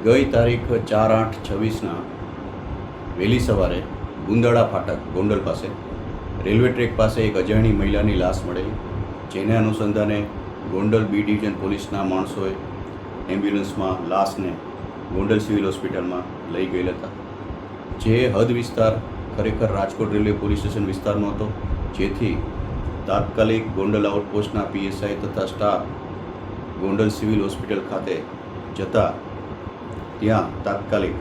ગઈ તારીખ 4/8/26ના વહેલી સવારે ગુંદાળા ફાટક ગોંડલ પાસે રેલવે ટ્રેક પાસે એક અજાણી મહિલાની લાશ મળેલી, જેને અનુસંધાને ગોંડલ બી ડિવિઝન પોલીસના માણસોએ એમ્બ્યુલન્સમાં લાશને ગોંડલ સિવિલ હોસ્પિટલમાં લઈ ગયેલા હતા. જે હદ વિસ્તાર ખરેખર રાજકોટ રેલવે પોલીસ સ્ટેશન વિસ્તારનો હતો, જેથી તાત્કાલિક ગોંડલ આઉટપોસ્ટના પીએસઆઈ તથા સ્ટાફ ગોંડલ સિવિલ હોસ્પિટલ ખાતે જતા ત્યાં તાત્કાલિક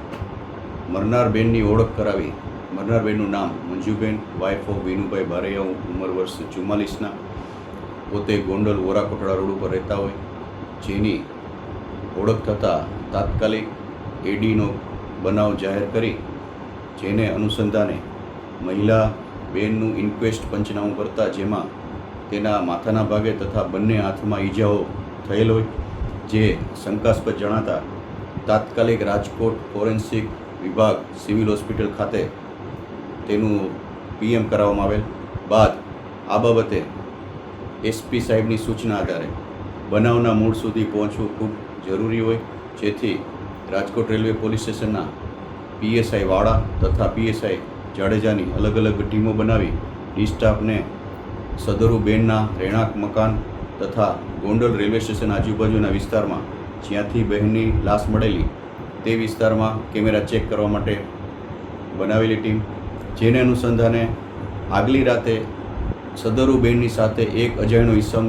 મરનાર બેનની ઓળખ કરાવી. મરનાર બેનનું નામ મંજુબેન, વાઇફ ઓફ વિનુભાઈ બારૈયા, ઉંમર વર્ષ 44ના, પોતે ગોંડલ વોરાકોટડા રોડ ઉપર રહેતા હોય, જેની ઓળખ થતાં તાત્કાલિક એડીનો બનાવ જાહેર કરી, જેને અનુસંધાને મહિલા બેનનું ઇન્ક્વેસ્ટ પંચનામું કરતા જેમાં તેના માથાના ભાગે તથા બંને હાથમાં ઈજાઓ થયેલ હોય, જે શંકાસ્પદ જણાતા તાત્કાલિક રાજકોટ ફોરેન્સિક વિભાગ સિવિલ હોસ્પિટલ ખાતે તેનું પીએમ કરાવવામાં આવેલ બાદ આ બાબતે એસપી સાહેબની સૂચના આધારે બનાવના મૂળ સુધી પહોંચવું ખૂબ જરૂરી હોય, જેથી રાજકોટ રેલવે પોલીસ સ્ટેશનના પીએસઆઈ વાળા તથા પીએસઆઈ જાડેજાની અલગ અલગ ટીમો બનાવી ડિસ્ટાફને સદરુ બેનના રહેણાંક મકાન તથા ગોંડલ રેલવે સ્ટેશન આજુબાજુના વિસ્તારમાં જ્યાંથી બહેનની લાશ મળેલી તે વિસ્તારમાં કેમેરા ચેક કરવા માટે બનાવેલી ટીમ, જેને અનુસંધાને આગલી રાતે સદરુ બેનની સાથે એક અજાણ્યો ઈસમ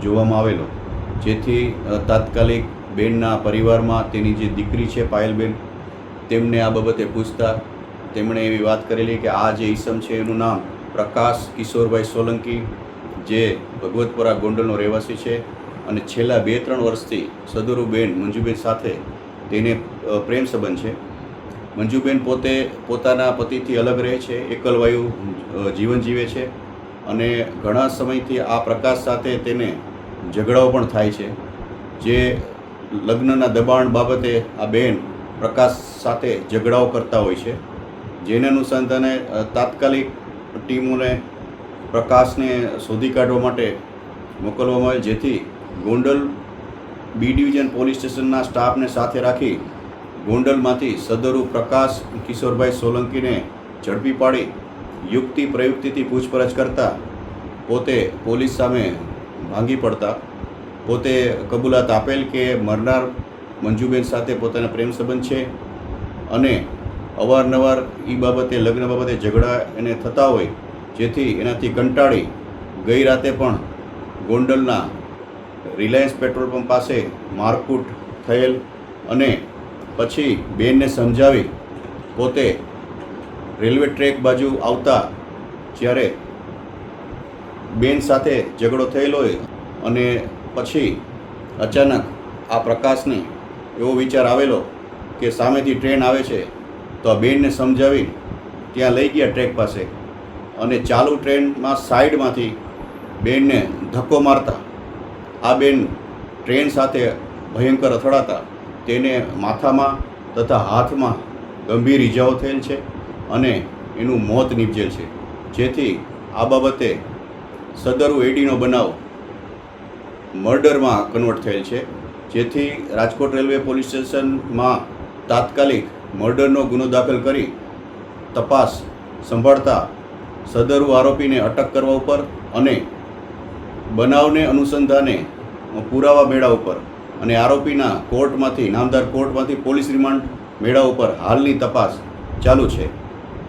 જોવામાં આવેલો, જેથી તાત્કાલિક બેનના પરિવારમાં તેની જે દીકરી છે પાયલબેન, તેમને આ બાબતે પૂછતા તેમણે એવી વાત કરેલી કે આ જે ઈસમ છે એનું નામ પ્રકાશ કિશોરભાઈ સોલંકી, જે ભગવતપુરા ગોંડલનો રહેવાસી છે અને છેલ્લા 2-3 વર્ષથી સદરુ બેન મંજુબેન સાથે તેને પ્રેમ સંબંધ છે. મંજુબેન પોતે પોતાના પતિથી અલગ રહે છે, એકલવાયુ જીવન જીવે છે અને ઘણા સમયથી આ પ્રકાશ સાથે તેને ઝઘડાઓ પણ થાય છે. જે લગ્નના દબાણ બાબતે આ બેન પ્રકાશ સાથે ઝઘડાઓ કરતા હોય છે, જેને અનુસંધાને તાત્કાલિક ટીમોને પ્રકાશને શોધી કાઢવા માટે મોકલવામાં આવે, જેથી ગોંડલ બી ડિવિઝન પોલીસ સ્ટેશનના સ્ટાફને સાથે રાખી ગોંડલમાંથી સદરુ પ્રકાશ કિશોરભાઈ સોલંકીને ઝડપી પાડી યુક્તિ પ્રયુક્તિથી પૂછપરછ કરતા પોતે પોલીસ સામે ભાંગી પડતા પોતે કબૂલાત આપેલ કે મરનાર મંજુબેન સાથે પોતાના પ્રેમ સંબંધ છે અને અવારનવાર એ બાબતે લગ્ન બાબતે ઝઘડા એને થતા હોય, જેથી એનાથી કંટાળી ગઈ રાતે પણ ગોંડલના રિલાયન્સ પેટ્રોલ પંપ પાસે મારકૂટ થયેલ અને પછી બેનને સમજાવી પોતે રેલવે ટ્રેક બાજુ આવતા જ્યારે બેન સાથે ઝઘડો થયેલો હોય અને પછી અચાનક આ પ્રકાશને એવો વિચાર આવેલો કે સામેથી ટ્રેન આવે છે તો આ બેનને સમજાવી ત્યાં લઈ ગયા ટ્રેક પાસે અને ચાલુ ટ્રેનમાં સાઈડમાંથી બેનને ધક્કો મારતા આ બેન ટ્રેન સાથે ભયંકર અથડાતા તેને માથામાં તથા હાથમાં ગંભીર ઈજાઓ થયેલ છે અને એનું મોત નીપજેલ છે, જેથી આ બાબતે સદરુ એડીનો બનાવ મર્ડરમાં કન્વર્ટ થયેલ છે, જેથી રાજકોટ રેલવે પોલીસ સ્ટેશનમાં તાત્કાલિક મર્ડરનો ગુનો દાખલ કરી તપાસ સંભાળતા સદરુ આરોપીને અટક કરવા ઉપર અને બનાવને અનુસંધાને પુરાવા મેળા ઉપર અને આરોપીના કોર્ટમાંથી નામદાર કોર્ટમાંથી પોલીસ રિમાન્ડ મેળા ઉપર હાલની તપાસ ચાલુ છે.